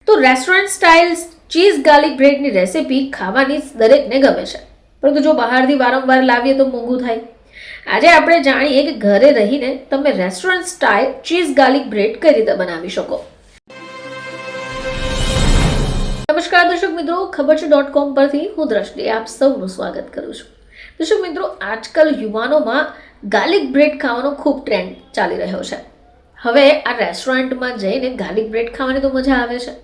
તો restaurant style cheese garlic બ્રેડની recipe ખાવાની દરેકને ગમે છે, પરંતુ જો બહારથી વારંવાર લાવીએ તો મોંઘું થાય. આજે આપણે જાણીએ કે ઘરે રહીને તમે restaurant style cheese garlic bread કઈ રીતે બનાવી શકો. નમસ્કાર દર્શક મિત્રો, ખબર છે .com પરથી હું દ્રષ્ટિ આપ સૌનું સ્વાગત કરું છું. દર્શક મિત્રો, આજકાલ યુવાનોમાં ગાર્લિક બ્રેડ ખાવાનો ખૂબ ટ્રેન્ડ ચાલી રહ્યો છે. હવે આ રેસ્ટોરન્ટમાં જઈને ગાર્લિક બ્રેડ ખાવાની તો મજા આવે છે,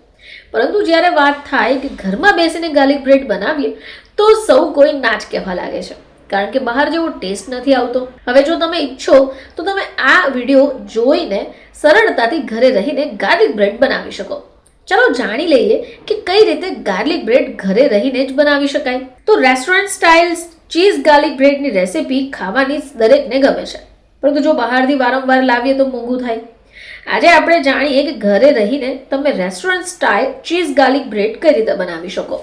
પરંતુ જ્યારે વાત થાય કે ઘરમાં બેસીને ગાર્લિક બ્રેડ બનાવીએ તો સૌ કોઈ નાચ કહેવા લાગે છે, કારણ કે બહાર જેવો ટેસ્ટ નથી આવતો. હવે જો તમે ઈચ્છો તો તમે આ વિડીયો જોઈને સરળતાથી ઘરે રહીને ગાર્લિક બ્રેડ બનાવી શકો. ચલો જાણી લઈએ કે કઈ રીતે ગાર્લિક બ્રેડ ઘરે રહીને જ બનાવી શકાય. તો રેસ્ટોરન્ટ સ્ટાઇલ ચીઝ ગાર્લિક બ્રેડની રેસિપી ખાવાની દરેકને ગમે છે, પરંતુ જો બહારથી વારંવાર લાવીએ તો મોંઘું થાય. આજે આપણે જાણીએ કે ઘરે રહીને તમે restaurant style cheese garlic bread કઈ રીતે બનાવી શકો.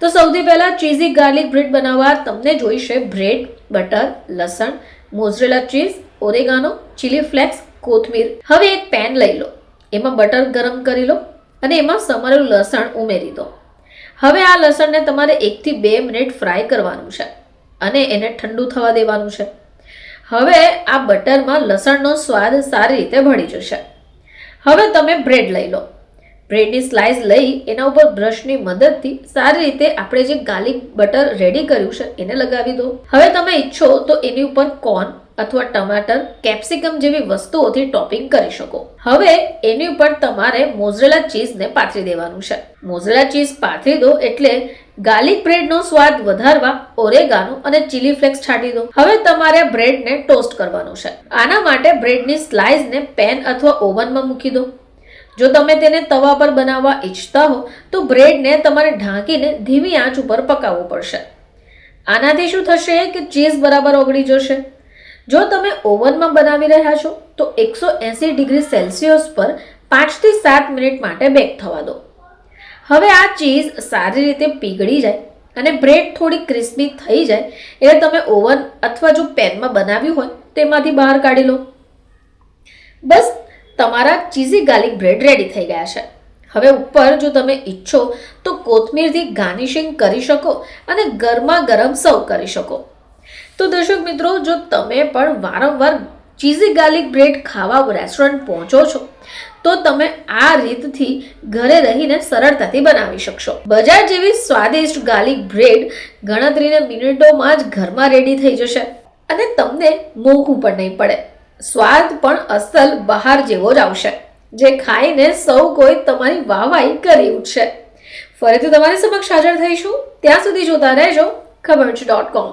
તો સૌથી પહેલા ચીઝી ગાર્લિક બ્રેડ બનાવવા તમને જોઈશે બ્રેડ, બટર, લસણ, મોઝરેલા ચીઝ, ઓરેગાનો, ચીલી ફ્લેક્સ, કોથમીર. હવે એક પેન લઈ લો, એમાં બટર ગરમ કરી લો અને એમાં સમારેલું લસણ ઉમેરી દો. હવે આ લસણને તમારે 1 થી 2 મિનિટ ફ્રાય કરવાનું છે અને એને ઠંડુ થવા દેવાનું છે. હવે આ બટરમાં લસણનો સ્વાદ સારી રીતે ભળી જશે. હવે તમે બ્રેડ લઈ લો. બ્રેડની સ્લાઇસ લઈ એના ઉપર બ્રશની મદદથી સારી રીતે આપણે જે ગાર્લિક બટર રેડી કર્યું છે એને લગાવી દો. હવે તમે ઈચ્છો તો એની ઉપર કોર્ન અથવા ટમાટર, કેપ્સિકમ જેવી વસ્તુઓથી ટોપિંગ કરી શકો. હવે એની ઉપર તમારે મોઝરેલા ચીઝને પાથરી દેવાનું છે. મોઝરેલા ચીઝ પાથરી દો એટલે ગાર્લિક બ્રેડનો સ્વાદ વધારવા ઓરેગાનો અને ચીલી ફ્લેક્સ છાંટી દો. હવે તમારે બ્રેડને ટોસ્ટ કરવાનું છે. આના માટે બ્રેડની સ્લાઇસને પેન અથવા ઓવનમાં મૂકી દો. જો તમે તેને તવા પર બનાવવા ઈચ્છતા હો તો બ્રેડને તમારે ઢાંકીને ધીમી આંચ ઉપર પકાવવું પડશે. આનાથી શું થશે કે ચીઝ બરાબર ઓગળી જશે. જો તમે ઓવનમાં બનાવી રહ્યા છો તો 180 ડિગ્રી સેલ્સિયસ પર 5 થી 7 મિનિટ માટે બેક થવા દો. હવે આ ચીઝ સારી રીતે પીગળી જાય અને બ્રેડ થોડી ક્રિસ્પી થઈ જાય એટલે તમે ઓવન અથવા જો પેનમાં બનાવ્યું હોય તેમાંથી બહાર કાઢી લો. બસ, તમારા ચીઝી ગાર્લિક બ્રેડ રેડી થઈ ગયા છે. હવે ઉપર જો તમે ઈચ્છો તો કોથમીરથી ગાર્નિશિંગ કરી શકો અને ગરમા ગરમ સર્વ કરી શકો. તો દર્શક મિત્રો, જો તમે પણ વારંવાર ચીઝી ગાર્લિક બ્રેડ ખાવા રેસ્ટોરન્ટ પહોંચો છો તો તમે આ રીતથી ઘરે રહીને સરળતાથી બનાવી શકશો. બજાર જેવી સ્વાદિષ્ટ ગાર્લિક બ્રેડ ગણતરીના મિનિટોમાં જ ઘરમાં રેડી થઈ જશે અને તમને મોંઘું પણ નહીં પડે. સ્વાદ પણ અસલ બહાર જેવો જ આવશે, જે ખાઈને સૌ કોઈ તમારી વાહવાહી કરી ઉઠશે. ફરીથી તમારી સમક્ષ હાજર થઈશું. ત્યાં સુધી જોતા રહેજો ખબર છે .com.